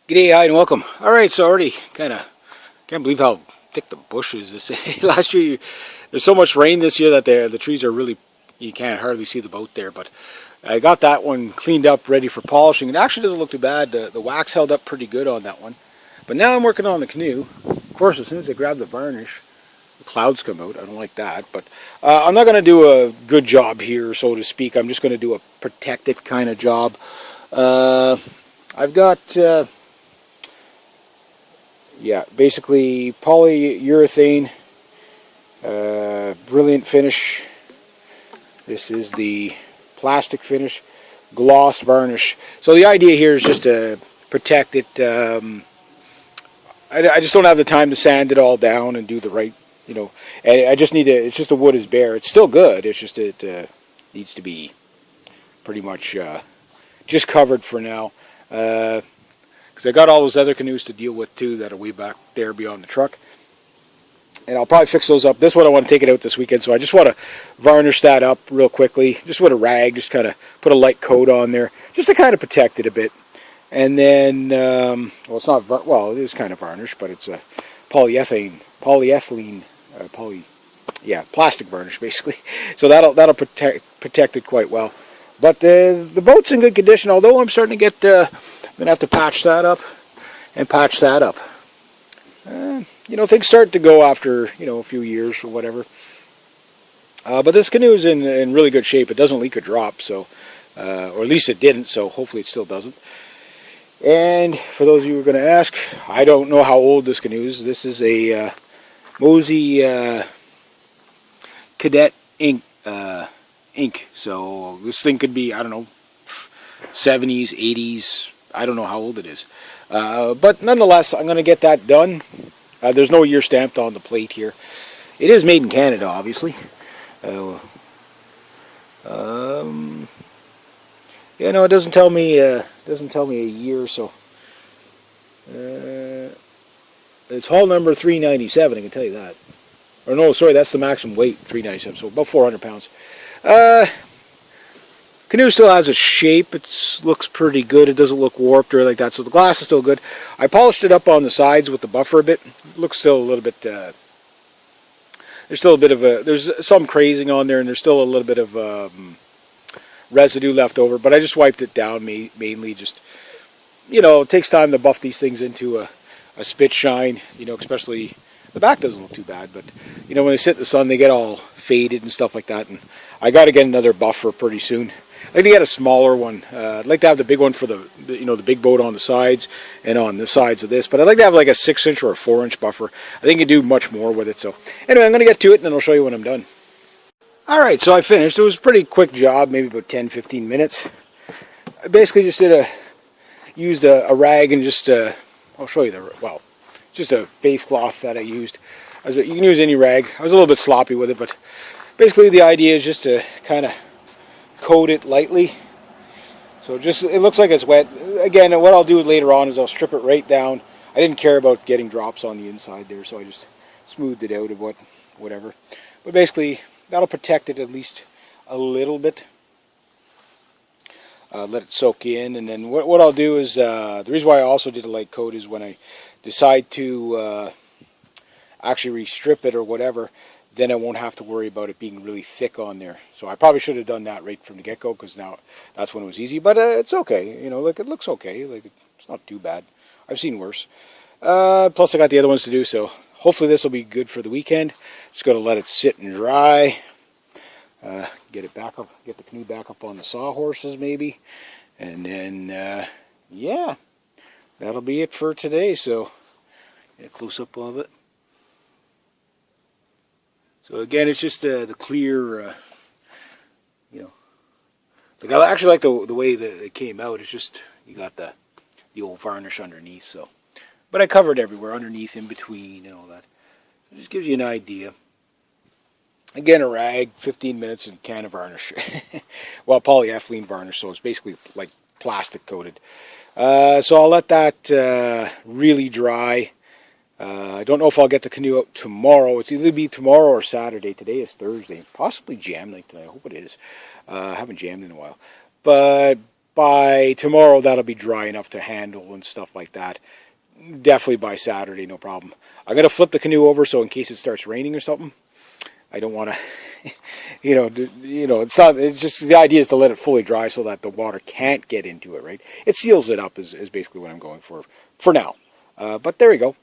G'day, hi, and welcome. Alright, so already can't believe how thick the bush is this last year. There's so much rain this year that the trees are really, you can't hardly see the boat there, but I got that one cleaned up, ready for polishing. It actually doesn't look too bad. The wax held up pretty good on that one. But now I'm working on the canoe. Of course, as soon as I grab the varnish, the clouds come out. I don't like that, but I'm not going to do a good job here, so to speak. I'm just going to do a protected kind of job. I've got... yeah, basically polyurethane, brilliant finish. This is the plastic finish, gloss varnish. So the idea here is just to protect it. I just don't have the time to sand it all down and do the right, and I just need to, it's just the wood is bare. It's still good, it's just it needs to be pretty much just covered for now. Because I got all those other canoes to deal with too that are way back there beyond the truck. And I'll probably fix those up. This one I want to take it out this weekend, so I just want to varnish that up real quickly. Just with a rag, just kind of put a light coat on there, just to kind of protect it a bit. And then, well, it's not, well, it is kind of varnish, but it's a polyethylene, plastic varnish basically. So that'll protect it quite well. But the boat's in good condition, although I'm starting to get, I'm going to have to patch that up and patch that up. Things start to go after, a few years or whatever. But this canoe is in really good shape. It doesn't leak or drop, so, or at least it didn't, so hopefully it still doesn't. And for those of you who are going to ask, I don't know how old this canoe is. This is a Mosey Cadet ink. So this thing could be, I don't know, 70s, 80s. I don't know how old it is. But nonetheless, I'm going to get that done. There's no year stamped on the plate here. It is made in Canada, obviously. It doesn't tell me a year, so it's hull number 397, I can tell you that. Or no, sorry, that's the maximum weight, 397, so about 400 pounds. Canoe still has a shape. It looks pretty good. It doesn't look warped or like that, so the glass is still good. I polished it up on the sides with the buffer a bit. It looks still a little bit, there's still a bit of there's some crazing on there, and there's still a little bit of residue left over, but I just wiped it down mainly. Just, it takes time to buff these things into a spit shine, especially the back doesn't look too bad, but when they sit in the sun, they get all faded and stuff like that, and I got to get another buffer pretty soon. I'd like to get a smaller one. I'd like to have the big one for the big boat on the sides and on the sides of this, but I'd like to have like a 6-inch or a 4-inch buffer. I think you do much more with it. So anyway, I'm going to get to it and then I'll show you when I'm done. Alright, so I finished. It was a pretty quick job, maybe about 10-15 minutes. I basically just used a rag and just, I'll show you just a face cloth that I used. You can use any rag. I was a little bit sloppy with it, but basically the idea is just to kind of coat it lightly. So it looks like it's wet. Again, what I'll do later on is I'll strip it right down. I didn't care about getting drops on the inside there, so I just smoothed it out of whatever. But basically, that'll protect it at least a little bit. Let it soak in, and then what I'll do is, the reason why I also did a light coat is when I decide to actually restrip it or whatever, then I won't have to worry about it being really thick on there. So I probably should have done that right from the get-go, because now that's when it was easy. But it's okay, it looks okay. It's not too bad. I've seen worse. Plus I got the other ones to do, so hopefully this will be good for the weekend. Just got to let it sit and dry. Get it back up, get the canoe back up on the sawhorses maybe, and then yeah, that'll be it for today. So get a close-up of it. So again, it's just the clear, like I actually like the way that it came out. It's just you got the old varnish underneath. So, but I covered everywhere underneath, in between, and all that. It just gives you an idea. Again, a rag, 15 minutes, and a can of varnish. Well, polyethylene varnish, so it's basically like plastic coated. So I'll let that really dry. I don't know if I'll get the canoe out tomorrow. It's either be tomorrow or Saturday. Today is Thursday. Possibly jam night tonight. I hope it is. I haven't jammed in a while. But by tomorrow, that'll be dry enough to handle and stuff like that. Definitely by Saturday, no problem. I'm going to flip the canoe over so in case it starts raining or something, I don't want to, it's not, it's just, the idea is to let it fully dry so that the water can't get into it, right? It seals it up is basically what I'm going for now. But there we go.